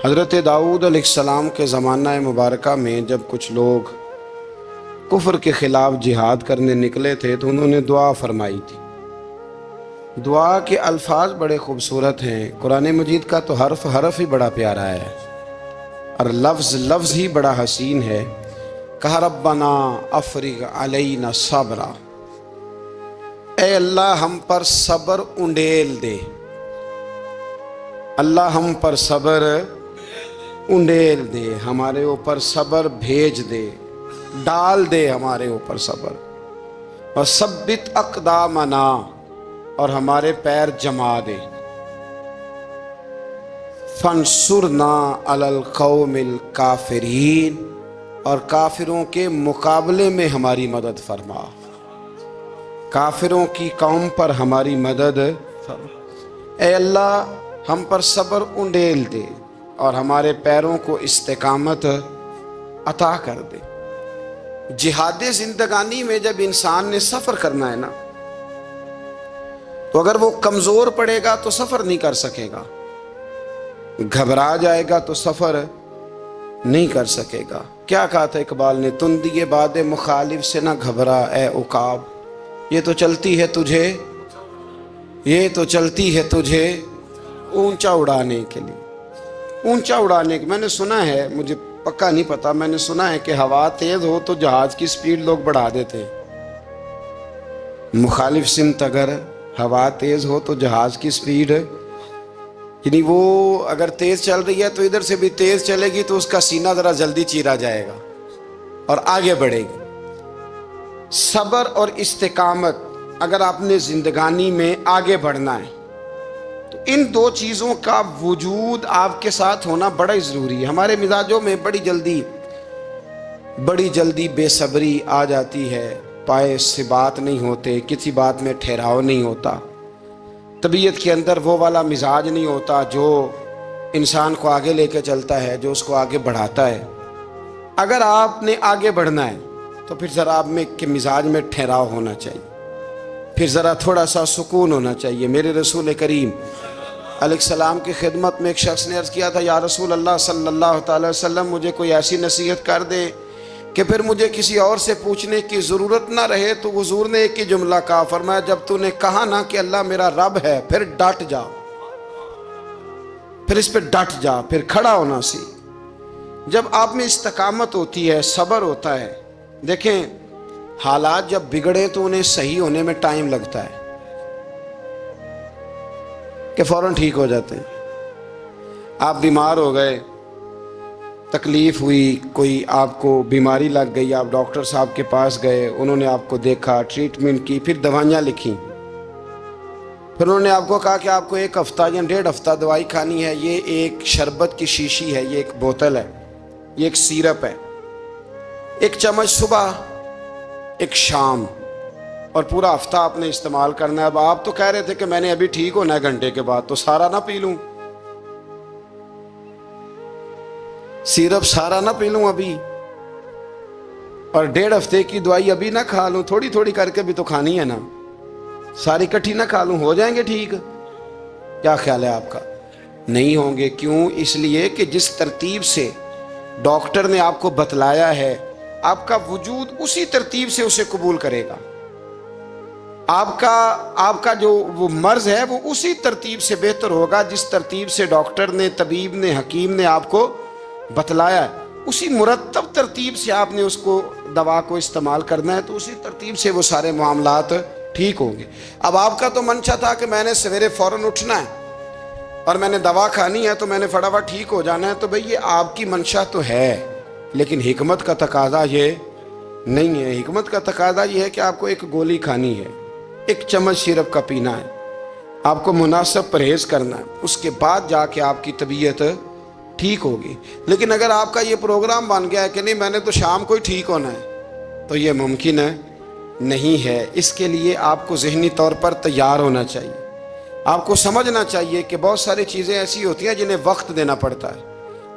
حضرت داؤد علیہ السلام کے زمانہ مبارکہ میں جب کچھ لوگ کفر کے خلاف جہاد کرنے نکلے تھے تو انہوں نے دعا فرمائی تھی۔ دعا کے الفاظ بڑے خوبصورت ہیں، قرآن مجید کا تو حرف حرف ہی بڑا پیارا ہے اور لفظ لفظ ہی بڑا حسین ہے۔ کہا ربنا افرغ علینا صبرا، اے اللہ ہم پر صبر انڈیل دے، اللہ ہم پر صبر انڈیل دے، ہمارے اوپر صبر بھیج دے، ڈال دے ہمارے اوپر صبر، اور ثبت اقدامنا، اور ہمارے پیر جما دے، فانصرنا علی القوم الکافرین، اور کافروں کے مقابلے میں ہماری مدد فرما، کافروں کی قوم پر ہماری مدد فرما۔ اے اللہ ہم پر صبر انڈیل دے اور ہمارے پیروں کو استقامت عطا کر دے۔ جہاد زندگانی میں جب انسان نے سفر کرنا ہے نا، تو اگر وہ کمزور پڑے گا تو سفر نہیں کر سکے گا، گھبرا جائے گا تو سفر نہیں کر سکے گا۔ کیا کہا تھا اقبال نے؟ تندی باد مخالف سے نہ گھبرا اے عقاب، یہ تو چلتی ہے تجھے، یہ تو چلتی ہے تجھے اونچا اڑانے کے لیے، اونچا اڑانے کے۔ میں نے سنا ہے، مجھے پکا نہیں پتا، میں نے سنا ہے کہ ہوا تیز ہو تو جہاز کی سپیڈ لوگ بڑھا دیتے ہیں۔ مخالف سمت اگر ہوا تیز ہو تو جہاز کی سپیڈ، یعنی وہ اگر تیز چل رہی ہے تو ادھر سے بھی تیز چلے گی تو اس کا سینہ ذرا جلدی چیرا جائے گا اور آگے بڑھے گی۔ صبر اور استقامت، اگر آپ نے زندگانی میں آگے بڑھنا ہے تو ان دو چیزوں کا وجود آپ کے ساتھ ہونا بڑا ہی ضروری ہے۔ ہمارے مزاجوں میں بڑی جلدی بے صبری آ جاتی ہے، پائے سے بات نہیں ہوتے، کسی بات میں ٹھہراؤ نہیں ہوتا، طبیعت کے اندر وہ والا مزاج نہیں ہوتا جو انسان کو آگے لے کے چلتا ہے، جو اس کو آگے بڑھاتا ہے۔ اگر آپ نے آگے بڑھنا ہے تو پھر ذرا آپ میں کے مزاج میں ٹھہراؤ ہونا چاہیے، پھر ذرا تھوڑا سا سکون ہونا چاہیے۔ میرے رسول کریم علیہ السلام کی خدمت میں ایک شخص نے عرض کیا تھا، یا رسول اللہ صلی اللہ تعالی وسلم مجھے کوئی ایسی نصیحت کر دے کہ پھر مجھے کسی اور سے پوچھنے کی ضرورت نہ رہے۔ تو حضور نے ایک ہی جملہ کہا، فرمایا جب تو نے کہا نا کہ اللہ میرا رب ہے، پھر ڈٹ جا، پھر اس پہ ڈٹ جا، پھر کھڑا ہونا سی۔ جب آپ میں استقامت ہوتی ہے، صبر ہوتا ہے، دیکھیں حالات جب بگڑے تو انہیں صحیح ہونے میں ٹائم لگتا ہے کہ فوراً ٹھیک ہو جاتے ہیں۔ آپ بیمار ہو گئے، تکلیف ہوئی، کوئی آپ کو بیماری لگ گئی، آپ ڈاکٹر صاحب کے پاس گئے، انہوں نے آپ کو دیکھا، ٹریٹمنٹ کی، پھر دوائیاں لکھیں، پھر انہوں نے آپ کو کہا کہ آپ کو 1 ہفتہ یا 1.5 ہفتہ دوائی کھانی ہے، یہ ایک شربت کی شیشی ہے، یہ ایک بوتل ہے، یہ ایک سیرپ ہے، 1 چمچ صبح 1 شام، اور پورا ہفتہ آپ نے استعمال کرنا ہے۔ اب آپ تو کہہ رہے تھے کہ میں نے ابھی ٹھیک ہونا ہے گھنٹے کے بعد، تو سارا نہ پی لوں، سیرپ سارا نہ پی لوں ابھی، اور 1.5 ہفتے کی دوائی ابھی نہ کھا لوں، تھوڑی تھوڑی کر کے بھی تو کھانی ہے نا، ساری کٹھی نہ کھا لوں، ہو جائیں گے ٹھیک؟ کیا خیال ہے آپ کا؟ نہیں ہوں گے۔ کیوں؟ اس لیے کہ جس ترتیب سے ڈاکٹر نے آپ کو بتلایا ہے، آپ کا وجود اسی ترتیب سے اسے قبول کرے گا، آپ کا جو وہ مرض ہے وہ اسی ترتیب سے بہتر ہوگا جس ترتیب سے ڈاکٹر نے، طبیب نے، حکیم نے آپ کو بتلایا ہے، اسی مرتب ترتیب سے آپ نے اس کو دوا کو استعمال کرنا ہے، تو اسی ترتیب سے وہ سارے معاملات ٹھیک ہوں گے۔ اب آپ کا تو منشا تھا کہ میں نے سویرے فوراً اٹھنا ہے اور میں نے دوا کھانی ہے تو میں نے فٹافٹ ٹھیک ہو جانا ہے، تو بھئی یہ آپ کی منشا تو ہے، لیکن حکمت کا تقاضا یہ نہیں ہے۔ حکمت کا تقاضا یہ ہے کہ آپ کو 1 گولی کھانی ہے، 1 چمچ سیرپ کا پینا ہے، آپ کو مناسب پرہیز کرنا ہے، اس کے بعد جا کے آپ کی طبیعت ٹھیک ہوگی۔ لیکن اگر آپ کا یہ پروگرام بن گیا ہے کہ نہیں میں نے تو شام کو ہی ٹھیک ہونا ہے، تو یہ ممکن نہیں ہے۔ اس کے لیے آپ کو ذہنی طور پر تیار ہونا چاہیے، آپ کو سمجھنا چاہیے کہ بہت ساری چیزیں ایسی ہوتی ہیں جنہیں وقت دینا پڑتا ہے،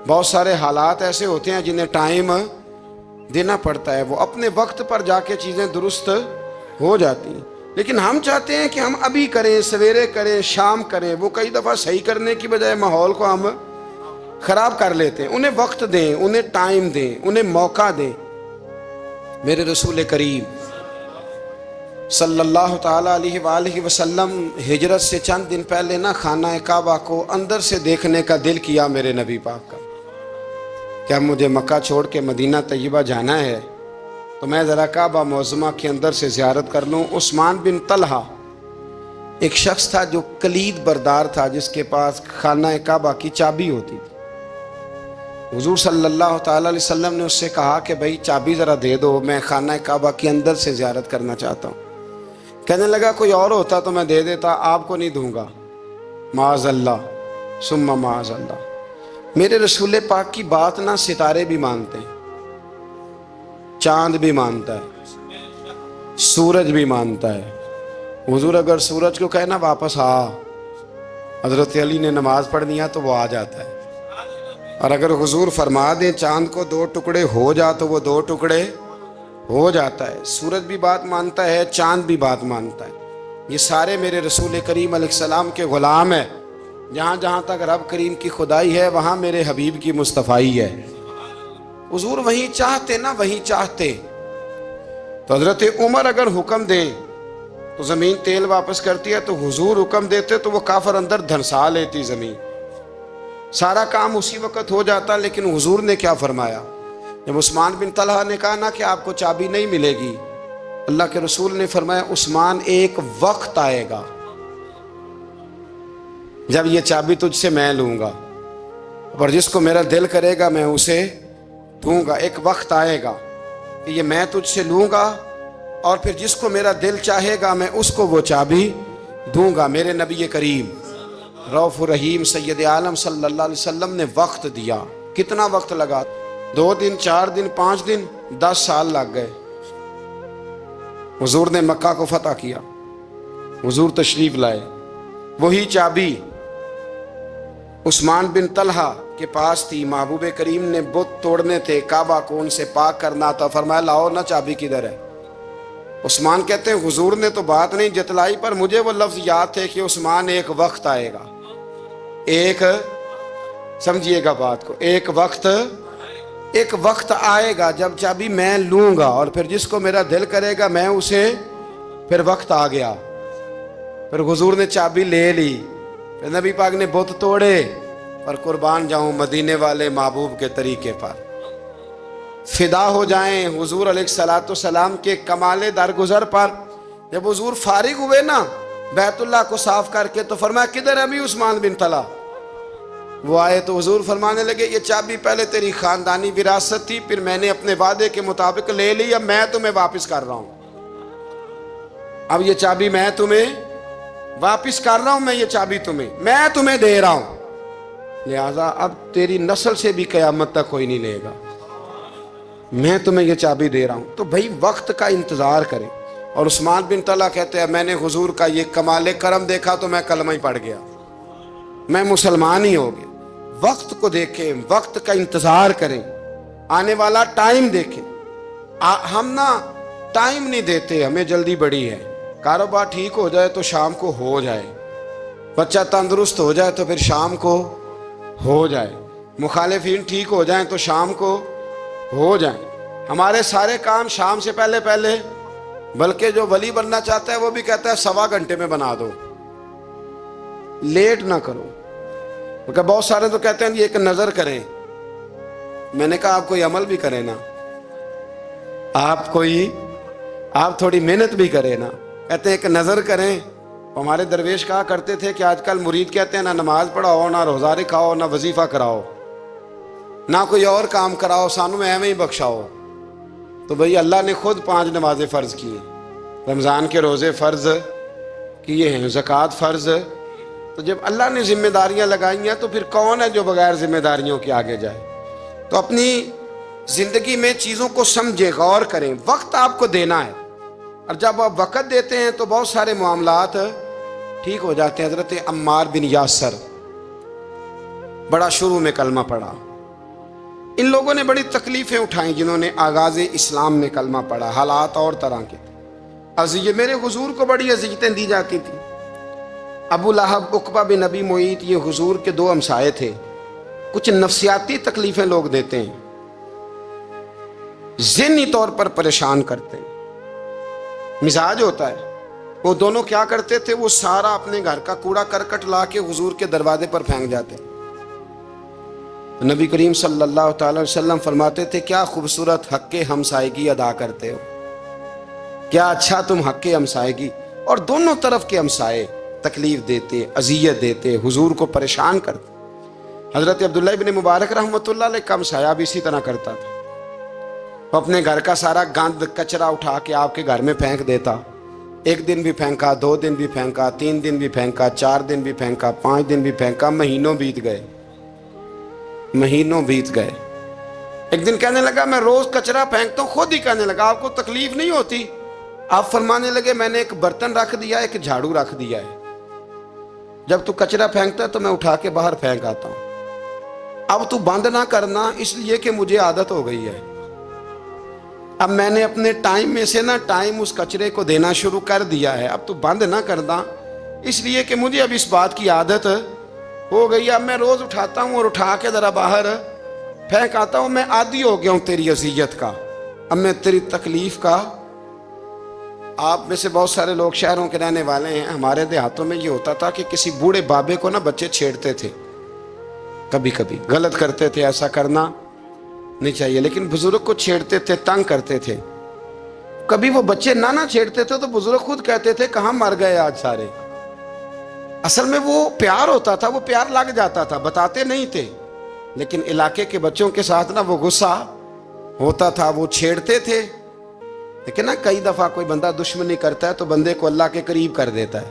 بہت سارے حالات ایسے ہوتے ہیں جنہیں ٹائم دینا پڑتا ہے، وہ اپنے وقت پر جا کے چیزیں درست ہو جاتی ہیں۔ لیکن ہم چاہتے ہیں کہ ہم ابھی کریں، سویرے کریں، شام کریں، وہ کئی دفعہ صحیح کرنے کی بجائے ماحول کو ہم خراب کر لیتے ہیں. انہیں وقت دیں, انہیں ٹائم دیں, انہیں موقع دیں. میرے رسول کریم صلی اللہ تعالیٰ علیہ وآلہ وسلم ہجرت سے چند دن پہلے نا خانہ کعبہ کو اندر سے دیکھنے کا دل کیا میرے نبی پاک کا. کیا مجھے مکہ چھوڑ کے مدینہ طیبہ جانا ہے تو میں ذرا کعبہ معظمہ کے اندر سے زیارت کر لوں. عثمان بن طلحہ ایک شخص تھا جو کلید بردار تھا, جس کے پاس خانہ کعبہ کی چابی ہوتی تھی. حضور صلی اللہ تعالیٰ علیہ وسلم نے اس سے کہا کہ بھائی چابی ذرا دے دو, میں خانہ کعبہ کے اندر سے زیارت کرنا چاہتا ہوں. کہنے لگا کوئی اور ہوتا تو میں دے دیتا, آپ کو نہیں دوں گا. معاذ اللہ ثم معاذ اللہ. میرے رسول پاک کی بات نہ ستارے بھی مانتے ہیں, چاند بھی مانتا ہے, سورج بھی مانتا ہے. حضور اگر سورج کو کہنا واپس آ, حضرت علی نے نماز پڑھنی ہے تو وہ آ جاتا ہے. اور اگر حضور فرما دیں چاند کو 2 ٹکڑے ہو جا تو وہ 2 ٹکڑے ہو جاتا ہے. سورج بھی بات مانتا ہے, چاند بھی بات مانتا ہے. یہ سارے میرے رسول کریم علیہ السلام کے غلام ہیں. جہاں جہاں تک رب کریم کی خدائی ہے وہاں میرے حبیب کی مصطفائی ہے. حضور وہیں چاہتے نا وہیں چاہتے. تو حضرت عمر اگر حکم دیں تو زمین تیل واپس کرتی ہے, تو حضور حکم دیتے تو وہ کافر اندر دھنسا لیتی زمین. سارا کام اسی وقت ہو جاتا. لیکن حضور نے کیا فرمایا جب عثمان بن طلحہ نے کہا نا کہ آپ کو چابی نہیں ملے گی, اللہ کے رسول نے فرمایا عثمان ایک وقت آئے گا جب یہ چابی تجھ سے میں لوں گا, اور جس کو میرا دل کرے گا میں اسے دوں گا. ایک وقت آئے گا کہ یہ میں تجھ سے لوں گا, اور پھر جس کو میرا دل چاہے گا میں اس کو وہ چابی دوں گا. میرے نبی کریم رؤوف رحیم سید عالم صلی اللہ علیہ وسلم نے وقت دیا. کتنا وقت لگا؟ 2 دن, 4 دن, 5 دن, 10 سال لگ گئے. حضور نے مکہ کو فتح کیا, حضور تشریف لائے. وہی چابی عثمان بن طلحہ کے پاس تھی. محبوب کریم نے بت توڑنے تھے, کعبہ کو ان سے پاک کرنا تھا. فرمایا لاؤ نا چابی کدھر ہے. عثمان کہتے ہیں حضور نے تو بات نہیں جتلائی, پر مجھے وہ لفظ یاد تھے کہ عثمان ایک وقت آئے گا. ایک سمجھیے گا بات کو, ایک وقت آئے گا جب چابی میں لوں گا, اور پھر جس کو میرا دل کرے گا میں اسے. پھر وقت آ گیا, پھر حضور نے چابی لے لی, پھر نبی پاک نے بت توڑے. پر قربان جاؤں مدینے والے محبوب کے طریقے پر, فدا ہو جائیں حضور علیہ الصلوۃ والسلام کے کمال درگزر پر. جب حضور فارغ ہوئے نا بیت اللہ کو صاف کر کے, تو فرمایا کدھر ہے ابھی عثمان بن طلحہ. وہ آئے تو حضور فرمانے لگے یہ چابی پہلے تیری خاندانی وراثت تھی, پھر میں نے اپنے وعدے کے مطابق لے لی, اب میں تمہیں واپس کر رہا ہوں. اب یہ چابی میں تمہیں واپس کر رہا ہوں, میں یہ چابی میں تمہیں دے رہا ہوں. لہذا اب تیری نسل سے بھی قیامت تک کوئی نہیں لے گا, میں تمہیں یہ چابی دے رہا ہوں. تو بھائی وقت کا انتظار کریں. اور عثمان بن طلحہ کہتے ہیں میں نے حضور کا یہ کمال کرم دیکھا تو میں کلمہ ہی پڑھ گیا, میں مسلمان ہی ہو گیا. وقت کو دیکھیں, وقت کا انتظار کریں, آنے والا ٹائم دیکھیں. ہم نا ٹائم نہیں دیتے, ہمیں جلدی بڑی ہے. کاروبار ٹھیک ہو جائے تو شام کو ہو جائے, بچہ تندرست ہو جائے تو پھر شام کو ہو جائے, مخالفین ٹھیک ہو جائیں تو شام کو ہو جائیں. ہمارے سارے کام شام سے پہلے, بلکہ جو ولی بننا چاہتا ہے وہ بھی کہتا ہے 1.25 گھنٹے میں بنا دو, لیٹ نہ کرو. کیونکہ بہت سارے تو کہتے ہیں یہ ایک نظر کریں. میں نے کہا آپ کوئی عمل بھی کریں نا, آپ تھوڑی محنت بھی کریں نا. کہتے ہیں ایک نظر کریں. ہمارے درویش کہا کرتے تھے کہ آج کل مرید کہتے ہیں نہ نماز پڑھاؤ, نہ روزہ رکھاؤ, نہ وظیفہ کراؤ, نہ کوئی اور کام کراؤ, سانو میں ایویں ہی بخشاؤ. تو بھئی اللہ نے خود 5 نمازیں فرض کی ہیں, رمضان کے روزے فرض کیے ہیں, زکوٰۃ فرض. تو جب اللہ نے ذمہ داریاں لگائی ہیں تو پھر کون ہے جو بغیر ذمہ داریوں کے آگے جائے. تو اپنی زندگی میں چیزوں کو سمجھیں, غور کریں. وقت آپ کو دینا ہے, اور جب آپ وقت دیتے ہیں تو بہت سارے معاملات ٹھیک ہو جاتے ہیں. حضرت عمار بن یاسر بڑا شروع میں کلمہ پڑھا. ان لوگوں نے بڑی تکلیفیں اٹھائیں جنہوں نے آغاز اسلام میں کلمہ پڑھا. حالات اور طرح کے میرے حضور کو بڑی اذیتیں دی جاتی تھیں. ابو لہب عقبہ بن نبی معیط یہ حضور کے 2 ہمسائے تھے. کچھ نفسیاتی تکلیفیں لوگ دیتے ہیں، ذہنی طور پر پریشان کرتے ہیں، مزاج ہوتا ہے۔ وہ دونوں کیا کرتے تھے، وہ سارا اپنے گھر کا کوڑا کرکٹ لا کے حضور کے دروازے پر پھینک جاتے۔ نبی کریم صلی اللہ تعالی وسلم فرماتے تھے کیا خوبصورت حق ہمسائیگی ادا کرتے ہو، کیا اچھا تم حق ہمسائیگی۔ اور دونوں طرف کے ہمسائے تکلیف دیتے، اذیت دیتے، حضور کو پریشان کرتے۔ حضرت عبداللہ ابن مبارک رحمۃ اللہ علیہ کا ہمسایہ بھی اسی طرح کرتا تھا، وہ اپنے گھر کا سارا گند کچرا اٹھا کے آپ کے گھر میں پھینک دیتا۔ ایک دن بھی پھینکا، 2 دن بھی پھینکا، 3 دن بھی پھینکا، 4 دن بھی پھینکا، 5 دن بھی پھینکا، مہینوں بیت گئے، مہینوں بیت گئے۔ ایک دن کہنے لگا میں روز کچرا پھینکتا ہوں، خود ہی کہنے لگا آپ کو تکلیف نہیں ہوتی؟ آپ فرمانے لگے میں نے ایک برتن رکھ دیا ہے، ایک جھاڑو رکھ دیا ہے، جب تو کچرا پھینکتا ہے تو میں اٹھا کے باہر پھینک آتا ہوں، اب تو بند نہ کرنا اس لیے کہ مجھے عادت ہو گئی ہے۔ اب میں نے اپنے ٹائم میں سے نا ٹائم اس کچرے کو دینا شروع کر دیا ہے، اب تو بند نہ کرنا اس لیے کہ مجھے اب اس بات کی عادت ہو گئی ہے۔ اب میں روز اٹھاتا ہوں اور اٹھا کے ذرا باہر پھینک آتا ہوں، میں عادی ہو گیا ہوں تیری اذیت کا، اب میں تیری تکلیف کا۔ آپ میں سے بہت سارے لوگ شہروں کے رہنے والے ہیں، ہمارے دیہاتوں میں یہ ہوتا تھا کہ کسی بوڑھے بابے کو نا بچے چھیڑتے تھے، کبھی کبھی غلط کرتے تھے، ایسا کرنا نہیں چاہیے، لیکن بزرگ کو چھیڑتے تھے، تنگ کرتے تھے۔ کبھی وہ بچے نہ چھیڑتے تھے تو بزرگ خود کہتے تھے کہاں مر گئے آج سارے۔ اصل میں وہ پیار ہوتا تھا، وہ پیار لگ جاتا تھا، بتاتے نہیں تھے، لیکن علاقے کے بچوں کے ساتھ نا وہ غصہ ہوتا تھا، وہ چھیڑتے تھے۔ لیکن نا کئی دفعہ کوئی بندہ دشمنی کرتا ہے تو بندے کو اللہ کے قریب کر دیتا ہے،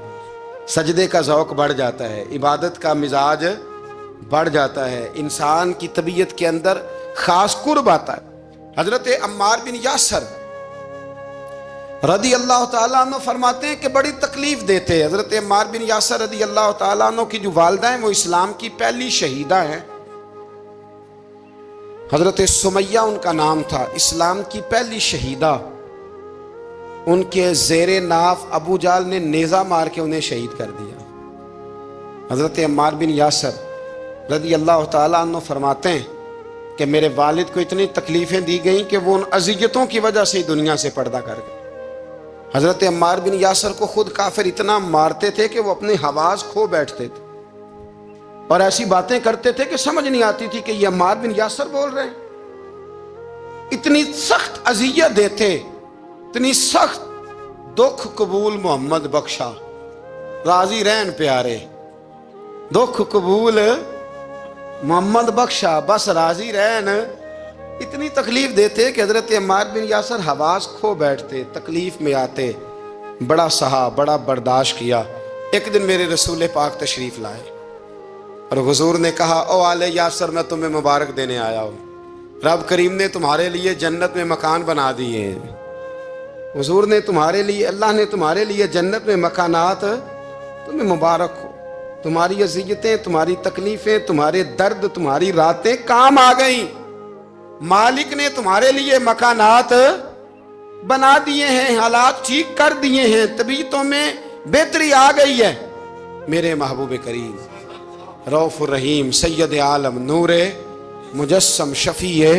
سجدے کا ذوق بڑھ جاتا ہے، عبادت کا مزاج بڑھ جاتا ہے، انسان کی طبیعت کے اندر خاص قرب آتا ہے۔ حضرت عمار بن یاسر رضی اللہ تعالیٰ عنہ فرماتے ہیں کہ بڑی تکلیف دیتے۔ حضرت عمار بن یاسر رضی اللہ تعالیٰ عنہ کی جو والدہ ہیں وہ اسلام کی پہلی شہیدہ ہیں، حضرت سمیہ ان کا نام تھا، اسلام کی پہلی شہیدہ۔ ان کے زیر ناف ابو جہل نے نیزہ مار کے انہیں شہید کر دیا۔ حضرت عمار بن یاسر رضی اللہ تعالیٰ عنہ فرماتے ہیں کہ میرے والد کو اتنی تکلیفیں دی گئیں کہ وہ ان اذیتوں کی وجہ سے دنیا سے پردہ کر گئے۔ حضرت عمار بن یاسر کو خود کافر اتنا مارتے تھے کہ وہ اپنے حواس کھو بیٹھتے تھے اور ایسی باتیں کرتے تھے کہ سمجھ نہیں آتی تھی کہ یہ عمار بن یاسر بول رہے ہیں۔ اتنی سخت اذیت دیتے، اتنی سخت۔ دکھ قبول محمد بخشا، راضی رہن پیارے، دکھ قبول محمد بخشا، بس راضی رہن۔ اتنی تکلیف دیتے کہ حضرت عمار بن یاسر حواس کھو بیٹھتے، تکلیف میں آتے، بڑا سہا، بڑا برداشت کیا۔ ایک دن میرے رسول پاک تشریف لائے اور حضور نے کہا او آل یاسر میں تمہیں مبارک دینے آیا ہوں، رب کریم نے تمہارے لیے جنت میں مکان بنا دیے ہیں۔ حضور نے تمہارے لیے، اللہ نے تمہارے لیے جنت میں مکانات، تمہیں مبارک ہو، تمہاری اذیتیں، تمہاری تکلیفیں، تمہارے درد، تمہاری راتیں کام آ گئیں، مالک نے تمہارے لیے مکانات بنا دیے ہیں، حالات ٹھیک کر دیے ہیں، طبیعتوں میں بہتری آ گئی ہے۔ میرے محبوب کریم رؤوف الرحیم سید عالم نور مجسم شفیع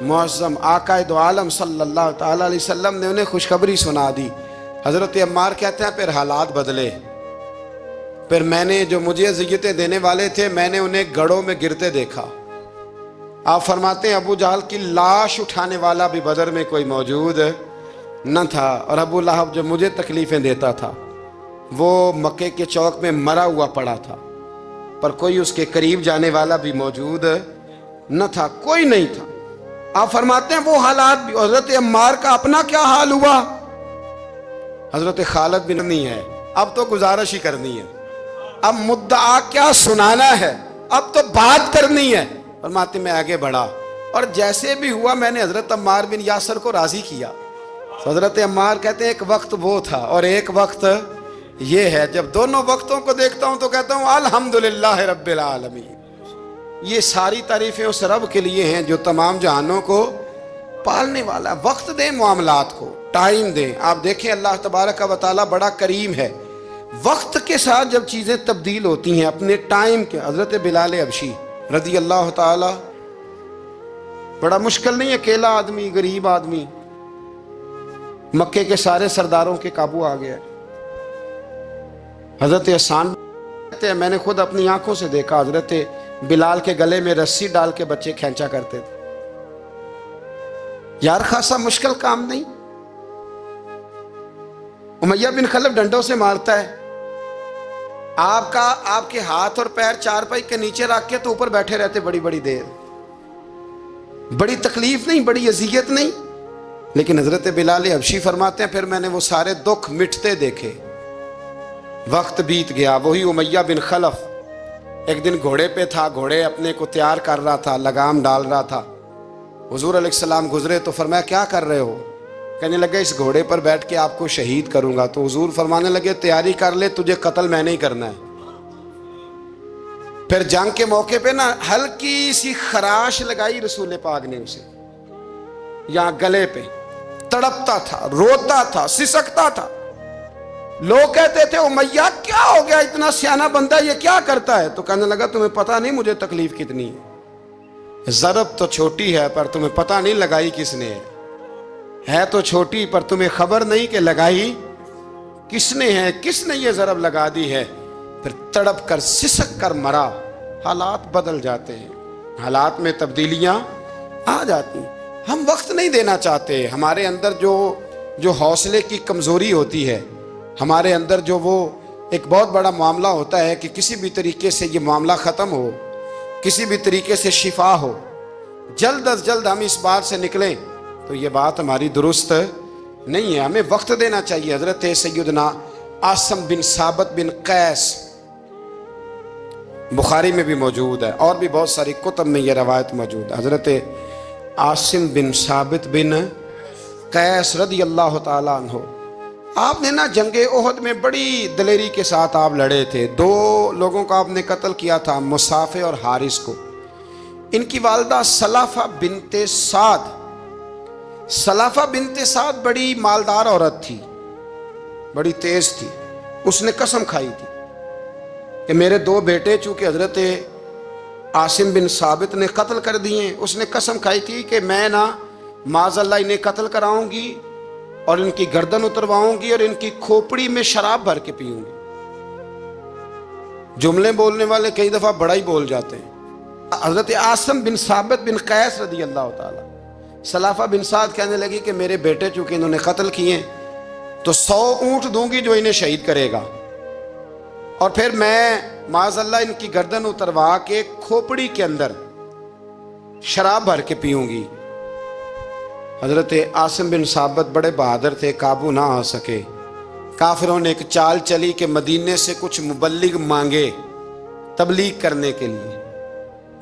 معظم آقا دو عالم صلی اللہ تعالی علیہ وسلم نے انہیں خوشخبری سنا دی۔ حضرت عمار کہتے ہیں پھر حالات بدلے، پھر میں نے جو مجھے اذیتیں دینے والے تھے میں نے انہیں گڑھوں میں گرتے دیکھا۔ آپ فرماتے ہیں ابو جہل کی لاش اٹھانے والا بھی بدر میں کوئی موجود نہ تھا، اور ابو لہب جو مجھے تکلیفیں دیتا تھا وہ مکے کے چوک میں مرا ہوا پڑا تھا، پر کوئی اس کے قریب جانے والا بھی موجود نہ تھا، کوئی نہیں تھا۔ آپ فرماتے ہیں وہ حالات بھی۔ حضرت عمار کا اپنا کیا حال ہوا؟ حضرت خالد بھی نہیں ہے، اب تو گزارش ہی کرنی ہے، اب مدعا کیا سنانا ہے، اب تو بات کرنی ہے۔ فرماتے میں آگے بڑھا اور جیسے بھی ہوا میں نے حضرت عمار بن یاسر کو راضی کیا۔ حضرت عمار کہتے ہیں ایک وقت وہ تھا اور ایک وقت یہ ہے، جب دونوں وقتوں کو دیکھتا ہوں تو کہتا ہوں الحمدللہ رب العالمین۔ یہ ساری تعریفیں اس رب کے لیے ہیں جو تمام جہانوں کو پالنے والا ہے۔ وقت دیں معاملات کو، ٹائم دیں۔ آپ دیکھیں اللہ تبارک و تعالیٰ بڑا کریم ہے، وقت کے ساتھ جب چیزیں تبدیل ہوتی ہیں اپنے ٹائم کے۔ حضرت بلال حبشی رضی اللہ تعالی. بڑا مشکل نہیں، اکیلا آدمی، غریب آدمی، مکے کے سارے سرداروں کے قابو آ گیا. حضرت حسان کہتے ہیں میں نے خود اپنی آنکھوں سے دیکھا، حضرت بلال کے گلے میں رسی ڈال کے بچے کھینچا کرتے تھے. یار خاصا مشکل کام نہیں. امیہ بن خلف ڈنڈوں سے مارتا ہے، آپ کے ہاتھ اور پیر چارپائی کے نیچے رکھ کے تو اوپر بیٹھے رہتے بڑی بڑی دیر. بڑی تکلیف نہیں، بڑی اذیت نہیں. لیکن حضرت بلال حبشی فرماتے ہیں پھر میں نے وہ سارے دکھ مٹتے دیکھے. وقت بیت گیا. وہی امیہ بن خلف ایک دن گھوڑے پہ تھا، گھوڑے اپنے کو تیار کر رہا تھا، لگام ڈال رہا تھا. حضور علیہ السلام گزرے تو فرمایا کیا کر رہے ہو؟ کہنے لگے اس گھوڑے پر بیٹھ کے آپ کو شہید کروں گا. تو حضور فرمانے لگے تیاری کر لے، تجھے قتل میں نہیں کرنا ہے. پھر جنگ کے موقع پہ نا ہلکی سی خراش لگائی رسول پاک نے اسے یہاں گلے پہ. تڑپتا تھا، روتا تھا، سسکتا تھا. لوگ کہتے تھے امیہ کیا ہو گیا، اتنا سیانہ بندہ یہ کیا کرتا ہے؟ تو کہنے لگا تمہیں پتہ نہیں مجھے تکلیف کتنی ہے. ضرب تو چھوٹی ہے پر تمہیں پتہ نہیں لگائی کس نے ہے تو چھوٹی پر تمہیں خبر نہیں کہ لگائی کس نے ہے، کس نے یہ ضرب لگا دی ہے. پھر تڑپ کر سسک کر مرا. حالات بدل جاتے ہیں، حالات میں تبدیلیاں آ جاتی ہیں. ہم وقت نہیں دینا چاہتے. ہمارے اندر جو حوصلے کی کمزوری ہوتی ہے، ہمارے اندر جو وہ ایک بہت بڑا معاملہ ہوتا ہے کہ کسی بھی طریقے سے یہ معاملہ ختم ہو، کسی بھی طریقے سے شفا ہو، جلد از جلد ہم اس بات سے نکلیں، تو یہ بات ہماری درست نہیں ہے. ہمیں وقت دینا چاہیے. حضرت سیدنا عاصم بن ثابت بن قیس بخاری میں بھی موجود ہے، اور بھی بہت ساری کتب میں یہ روایت موجود ہے. حضرت عاصم بن ثابت بن قیس رضی اللہ تعالیٰ عنہ، آپ نے نا جنگ احد میں بڑی دلیری کے ساتھ آپ لڑے تھے. 2 لوگوں کو آپ نے قتل کیا تھا، مصافے اور حارث کو. ان کی والدہ سلافہ بنت سعد، سلافہ بنت سعد بڑی مالدار عورت تھی، بڑی تیز تھی. اس نے قسم کھائی تھی کہ میرے 2 بیٹے چونکہ حضرت عاصم بن ثابت نے قتل کر دیے، اس نے قسم کھائی تھی کہ میں نا معاذ اللہ انہیں قتل کراؤں گی اور ان کی گردن اترواؤں گی اور ان کی کھوپڑی میں شراب بھر کے پیوں گی. جملے بولنے والے کئی دفعہ بڑا ہی بول جاتے ہیں. حضرت عاصم بن ثابت بن قیس رضی اللہ تعالی، سلافہ بن سعد کہنے لگی کہ میرے بیٹے چونکہ انہوں نے قتل کیے تو 100 اونٹ دوں گی جو انہیں شہید کرے گا، اور پھر میں معاذ اللہ ان کی گردن اتروا کے کھوپڑی کے اندر شراب بھر کے پیوں گی. حضرت عاصم بن ثابت بڑے بہادر تھے، قابو نہ آ سکے. کافروں نے ایک چال چلی کہ مدینے سے کچھ مبلغ مانگے تبلیغ کرنے کے لیے.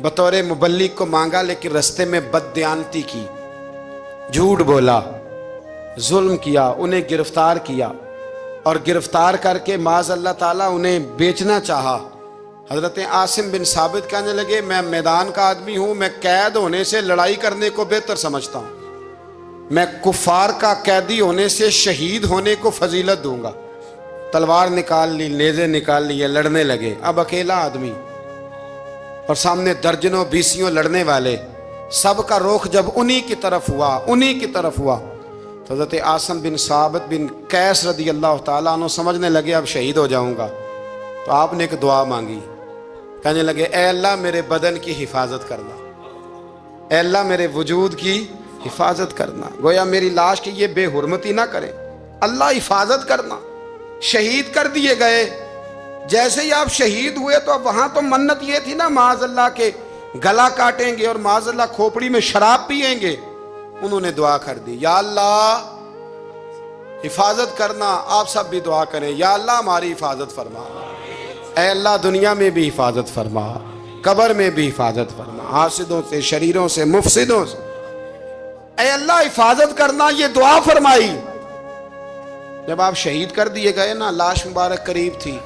بطور مبلغ کو مانگا لیکن رستے میں بددیانتی کی، جھوٹ بولا، ظلم کیا، انہیں گرفتار کیا اور گرفتار کر کے معاذ اللہ تعالیٰ انہیں بیچنا چاہا. حضرت عاصم بن ثابت کہنے لگے میں میدان کا آدمی ہوں، میں قید ہونے سے لڑائی کرنے کو بہتر سمجھتا ہوں، میں کفار کا قیدی ہونے سے شہید ہونے کو فضیلت دوں گا. تلوار نکال لی، نیزے نکال لیے، لڑنے لگے. اب اکیلا آدمی اور سامنے درجنوں بیسیوں لڑنے والے، سب کا رخ جب انہی کی طرف ہوا تو حضرت عاصم بن ثابت بن قیس رضی اللہ تعالیٰ عنہ سمجھنے لگے اب شہید ہو جاؤں گا. تو آپ نے ایک دعا مانگی، کہنے لگے اے اللہ میرے بدن کی حفاظت کرنا، اے اللہ میرے وجود کی حفاظت کرنا. گویا میری لاش کی یہ بے حرمتی نہ کرے، اللہ حفاظت کرنا. شہید کر دیے گئے. جیسے ہی آپ شہید ہوئے تو اب وہاں تو منت یہ تھی نا معاذ اللہ کے گلا کاٹیں گے اور معاذ اللہ کھوپڑی میں شراب پیئیں گے. انہوں نے دعا کر دی یا اللہ حفاظت کرنا. آپ سب بھی دعا کریں یا اللہ ہماری حفاظت فرما، اے اللہ دنیا میں بھی حفاظت فرما، قبر میں بھی حفاظت فرما، حاسدوں سے، شریروں سے، مفسدوں سے اے اللہ حفاظت کرنا. یہ دعا فرمائی. جب آپ شہید کر دیے گئے نا، لاش مبارک قریب تھی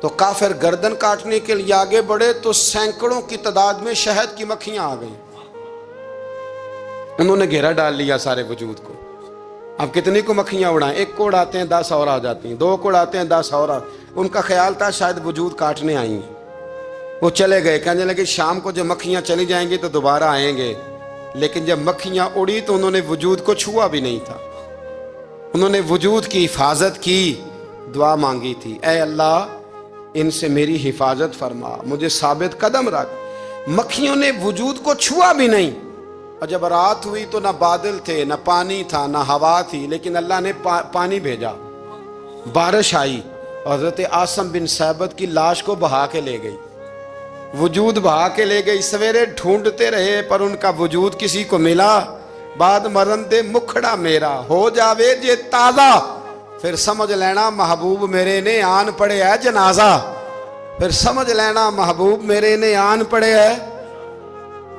تو کافر گردن کاٹنے کے لیے آگے بڑھے تو سینکڑوں کی تعداد میں شہد کی مکھیاں آ گئیں. انہوں نے گھیرا ڈال لیا سارے وجود کو. اب کتنی کو مکھیاں اڑائیں؟ 1 کو اڑاتے ہیں 10 اور آ جاتی ہیں، 2 کو اڑاتے ہیں 10 اور ان کا خیال تھا شاید وجود کاٹنے آئی ہیں. وہ چلے گئے، کہنے لگے شام کو جب مکھیاں چلی جائیں گی تو دوبارہ آئیں گے، لیکن جب مکھیاں اڑی تو انہوں نے وجود کو چھوا بھی نہیں تھا، انہوں نے وجود کی حفاظت کی، دعا مانگی تھی، اے اللہ ان سے میری حفاظت فرما، مجھے ثابت قدم رکھ۔ مکھیوں نے وجود کو چھوا بھی نہیں، اور جب رات ہوئی تو نہ بادل تھے، نہ پانی تھا، نہ ہوا تھی، لیکن اللہ نے پانی بھیجا، بارش آئی، حضرت عاصم بن ثابت کی لاش کو بہا کے لے گئی، وجود بہا کے لے گئی۔ سویرے ڈھونڈتے رہے پر ان کا وجود کسی کو ملا، بعد مرن دے مکھڑا میرا ہو جاوے جے تازہ، پھر سمجھ لینا محبوب میرے نے آن پڑے ہے جنازہ، پھر سمجھ لینا محبوب میرے نے آن پڑے ہے۔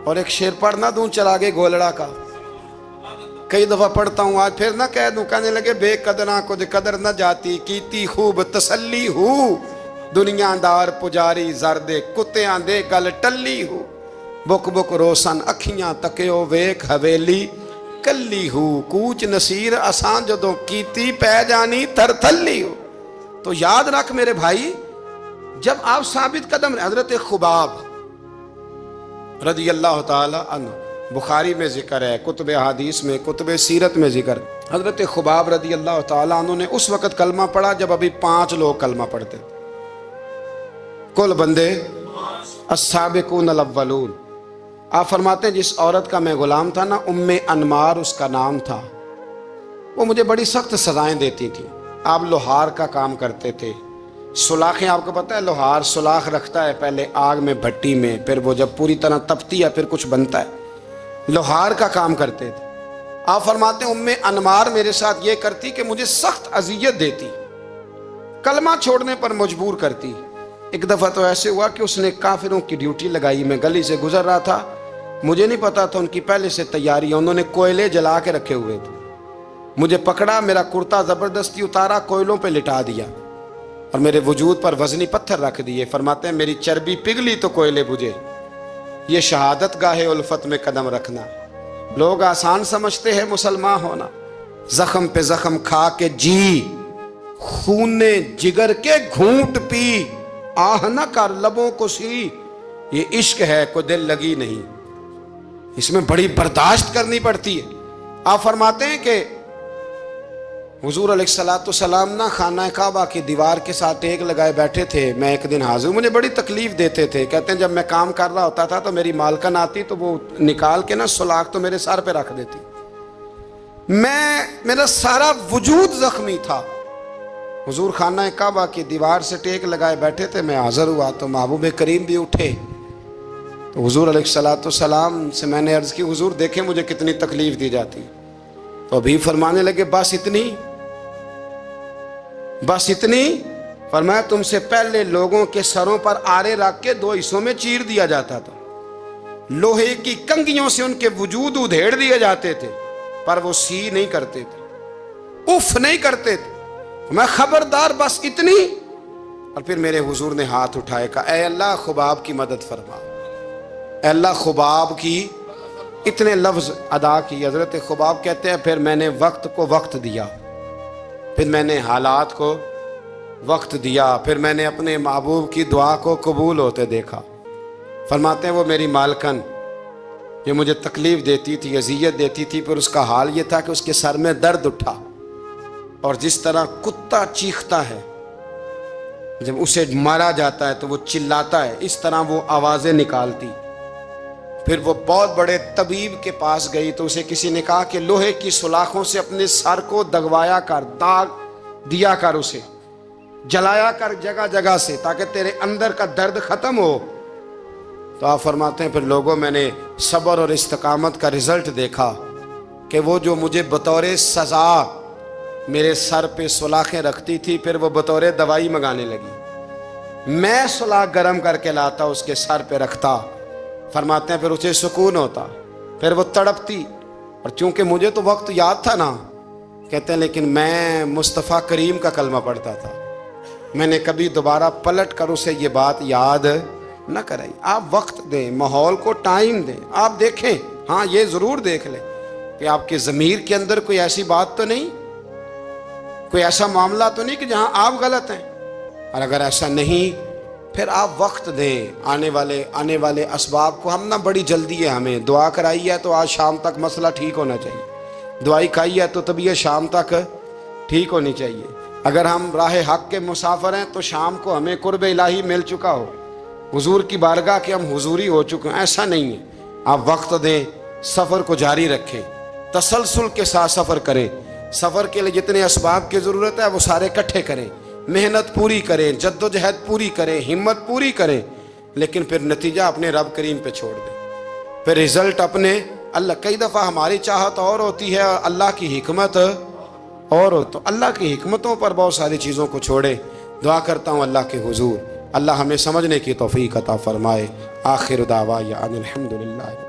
اور ایک شعر پڑھنا دوں چراغے گولڑا کا، کئی دفعہ پڑھتا ہوں، آج پھر نہ کہہ دوں، کہنے لگے بے قدرہ کچھ قدر نہ جاتی، کیتی خوب تسلی ہو، دنیا دار پجاری زردے کتیاں دے گل ٹلی ہو، بک بک روسن اکھیاں تکیو ویک حویلی کلی ہو، کوچ نصیر اساں جدوں کیتی پہ جانی تر تھلی ہو۔ تو یاد رکھ میرے بھائی، جب آپ ثابت قدم، حضرت خباب رضی اللہ تعالی عنہ، بخاری میں ذکر ہے، کتب حدیث میں، کتب سیرت میں ذکر، حضرت خباب رضی اللہ تعالی عنہ نے اس وقت کلمہ پڑھا جب ابھی 5 لوگ کلمہ پڑھتے تھے، کل بندے السابقون الاولون۔ آپ فرماتے ہیں جس عورت کا میں غلام تھا نا، ام انمار اس کا نام تھا، وہ مجھے بڑی سخت سزائیں دیتی تھی۔ آپ لوہار کا کام کرتے تھے، سلاخیں، آپ کو پتہ ہے لوہار سلاخ رکھتا ہے پہلے آگ میں بھٹی میں، پھر وہ جب پوری طرح تپتی ہے پھر کچھ بنتا ہے، لوہار کا کام کرتے تھے۔ آپ فرماتے ہیں ام انمار میرے ساتھ یہ کرتی کہ مجھے سخت اذیت دیتی، کلمہ چھوڑنے پر مجبور کرتی۔ ایک دفعہ تو ایسے ہوا کہ اس نے کافروں کی ڈیوٹی لگائی، میں گلی سے گزر رہا تھا، مجھے نہیں پتا تھا ان کی پہلے سے تیاری ہے، انہوں نے کوئلے جلا کے رکھے ہوئے تھے، مجھے پکڑا، میرا کرتا زبردستی اتارا، کوئلوں پہ لٹا دیا اور میرے وجود پر وزنی پتھر رکھ دیے۔ فرماتے ہیں میری چربی پگھلی تو کوئلے بجھے۔ یہ شہادت گاہ الفت میں قدم رکھنا، لوگ آسان سمجھتے ہیں مسلمان ہونا، زخم پہ زخم کھا کے جی، خون جگر کے گھونٹ پی، آہ نہ کر لبوں کو سی، یہ عشق ہے کوئی دل لگی نہیں، اس میں بڑی برداشت کرنی پڑتی ہے۔ آپ فرماتے ہیں کہ حضور علیہ السلام نہ خانہ کعبہ کی دیوار کے ساتھ ٹیک لگائے بیٹھے تھے، میں ایک دن حاضر، مجھے بڑی تکلیف دیتے تھے، کہتے ہیں جب میں کام کر رہا ہوتا تھا تو میری مالکن آتی تو وہ نکال کے نا سلاخ تو میرے سر پہ رکھ دیتی، میرا سارا وجود زخمی تھا۔ حضور خانہ کعبہ کی دیوار سے ٹیک لگائے بیٹھے تھے، میں حاضر ہوا تو محبوب کریم بھی اٹھے، تو حضور علیہ السلام سے میں نے عرض کی حضور دیکھیں مجھے کتنی تکلیف دی جاتی، تو ابھی فرمانے لگے بس اتنی، بس اتنی؟ فرمایا تم سے پہلے لوگوں کے سروں پر آرے رکھ کے 2 حصوں میں چیر دیا جاتا تھا، لوہے کی کنگھیوں سے ان کے وجود ادھیڑ دیے جاتے تھے، پر وہ سی نہیں کرتے تھے، اف نہیں کرتے تھے، میں خبردار بس اتنی؟ اور پھر میرے حضور نے ہاتھ اٹھائے، کہا اے اللہ خباب کی مدد فرما، اے اللہ خباب کی، اتنے لفظ ادا کی۔ حضرت خباب کہتے ہیں پھر میں نے وقت کو وقت دیا، پھر میں نے حالات کو وقت دیا، پھر میں نے اپنے محبوب کی دعا کو قبول ہوتے دیکھا۔ فرماتے ہیں وہ میری مالکن جو مجھے تکلیف دیتی تھی، اذیت دیتی تھی، پھر اس کا حال یہ تھا کہ اس کے سر میں درد اٹھا، اور جس طرح کتا چیختا ہے جب اسے مارا جاتا ہے تو وہ چلاتا ہے، اس طرح وہ آوازیں نکالتی۔ پھر وہ بہت بڑے طبیب کے پاس گئی تو اسے کسی نے کہا کہ لوہے کی سلاخوں سے اپنے سر کو دگوایا کر، داغ دیا کر، اسے جلایا کر جگہ جگہ سے تاکہ تیرے اندر کا درد ختم ہو۔ تو آپ فرماتے ہیں پھر لوگوں میں نے صبر اور استقامت کا رزلٹ دیکھا کہ وہ جو مجھے بطور سزا میرے سر پہ سلاخیں رکھتی تھی، پھر وہ بطور دوائی منگانے لگی، میں سلاخ گرم کر کے لاتا اس کے سر پہ رکھتا، فرماتے ہیں پھر اسے سکون ہوتا، پھر وہ تڑپتی، اور چونکہ مجھے تو وقت یاد تھا نا، کہتے ہیں لیکن میں مصطفیٰ کریم کا کلمہ پڑھتا تھا، میں نے کبھی دوبارہ پلٹ کر اسے یہ بات یاد نہ کرائی۔ آپ وقت دیں، ماحول کو ٹائم دیں، آپ دیکھیں، ہاں یہ ضرور دیکھ لیں کہ آپ کے ضمیر کے اندر کوئی ایسی بات تو نہیں، کوئی ایسا معاملہ تو نہیں کہ جہاں آپ غلط ہیں، اور اگر ایسا نہیں پھر آپ وقت دیں آنے والے اسباب کو. ہم نہ بڑی جلدی ہے, ہمیں دعا کرائی ہے تو آج شام تک مسئلہ ٹھیک ہونا چاہیے, دعائی کھائی ہے تو طبیعت شام تک ٹھیک ہونی چاہیے. اگر ہم راہ حق کے مسافر ہیں تو شام کو ہمیں قرب الہی مل چکا ہو, حضور کی بارگاہ کے ہم حضوری ہو چکے ہیں, ایسا نہیں ہے. آپ وقت دیں, سفر کو جاری رکھیں, تسلسل کے ساتھ سفر کریں. سفر کے لیے جتنے اسباب کی ضرورت ہے وہ سارے اکٹھے کریں, محنت پوری کریں, جد و جہد پوری کریں, ہمت پوری کریں, لیکن پھر نتیجہ اپنے رب کریم پہ چھوڑ دیں. پھر رزلٹ اپنے اللہ. کئی دفعہ ہماری چاہت اور ہوتی ہے, اللہ کی حکمت اور ہو, تو اللہ کی حکمتوں پر بہت ساری چیزوں کو چھوڑے. دعا کرتا ہوں اللہ کے حضور اللہ ہمیں سمجھنے کی توفیق عطا فرمائے. آخر دعوانا الحمدللہ.